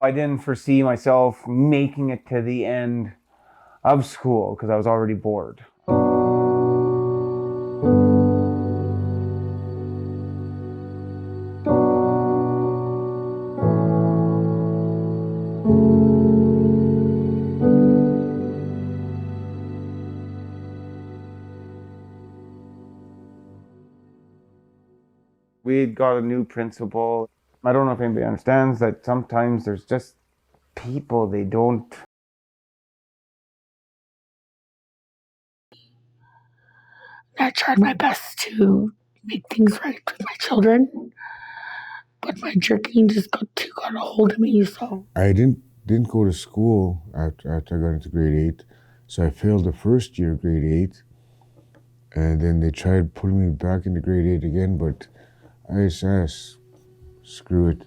I didn't foresee myself making it to the end of school because I was already bored. We got a new principal. I don't know if anybody understands that sometimes there's just people they don't. I tried my best to make things right with my children, but my jerking just got a hold of me. So I didn't go to school after I got into grade 8, so I failed the first year of grade 8, and then they tried putting me back into grade 8 again, but I just asked, screw it.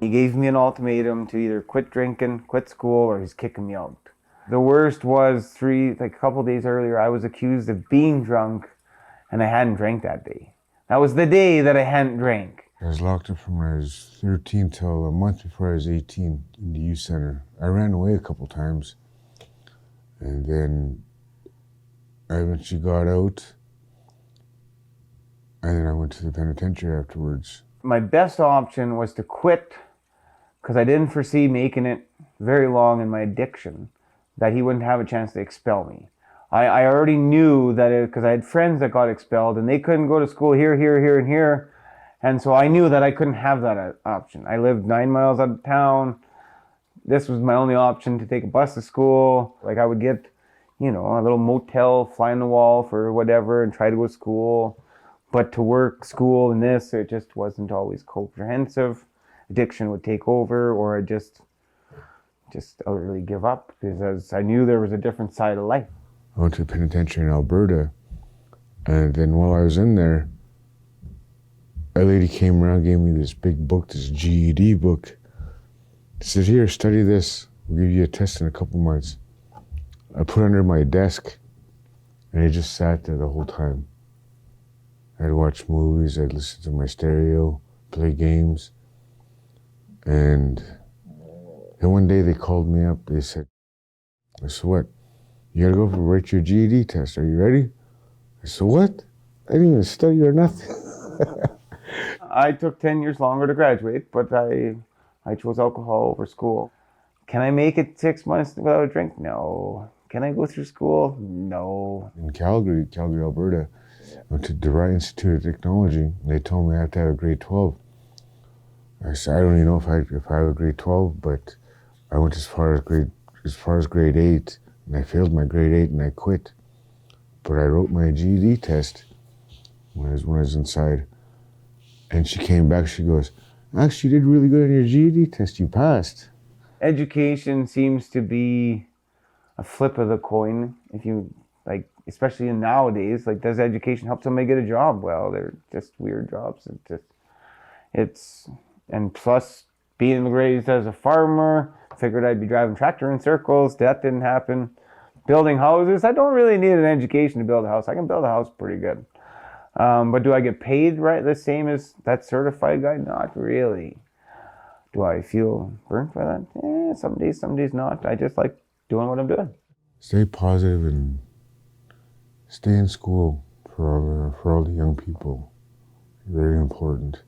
He gave me an ultimatum to either quit drinking, quit school, or he's kicking me out. The worst was a couple days earlier, I was accused of being drunk and I hadn't drank that day. That was the day that I hadn't drank. I was locked up from when I was 13 till a month before I was 18 in the youth center. I ran away a couple times, and then I eventually got out, and then I went to the penitentiary afterwards. My best option was to quit because I didn't foresee making it very long in my addiction, that he wouldn't have a chance to expel me. I already knew that because I had friends that got expelled and they couldn't go to school here, and here. And so I knew that I couldn't have that option. I lived 9 miles out of town. This was my only option to take a bus to school. Like I would get, a little motel, fly on the wall for whatever and try to go to school. But to work, school, and this, it just wasn't always comprehensive. Addiction would take over, or I just utterly give up because I knew there was a different side of life. I went to the penitentiary in Alberta, and then while I was in there, a lady came around, gave me this big book, this GED book. She said, here, study this. We'll give you a test in a couple months. I put it under my desk, and I just sat there the whole time. I'd watch movies, I'd listen to my stereo, play games. And then one day they called me up, they said, I said, what? You gotta go write your GED test, are you ready? I said, what? I didn't even study or nothing. I took 10 years longer to graduate, but I chose alcohol over school. Can I make it 6 months without a drink? No. Can I go through school? No. In Calgary, Alberta, I went to the Wright Institute of Technology, and they told me I have to have a grade 12. I said, I don't even know if I have a grade 12, but I went as far as grade 8, and I failed my grade 8 and I quit. But I wrote my GED test when I was inside. And she came back, she goes, actually, you did really good on your GED test, you passed. Education seems to be a flip of the coin. If you, especially nowadays, does education help somebody get a job? Well, they're just weird jobs. And plus, being raised as a farmer, figured I'd be driving tractor in circles. That didn't happen. Building houses, I don't really need an education to build a house. I can build a house pretty good. But do I get paid the same as that certified guy? Not really. Do I feel burnt by that? Some days not. I just like doing what I'm doing. Stay positive and stay in school for all the young people. Very important.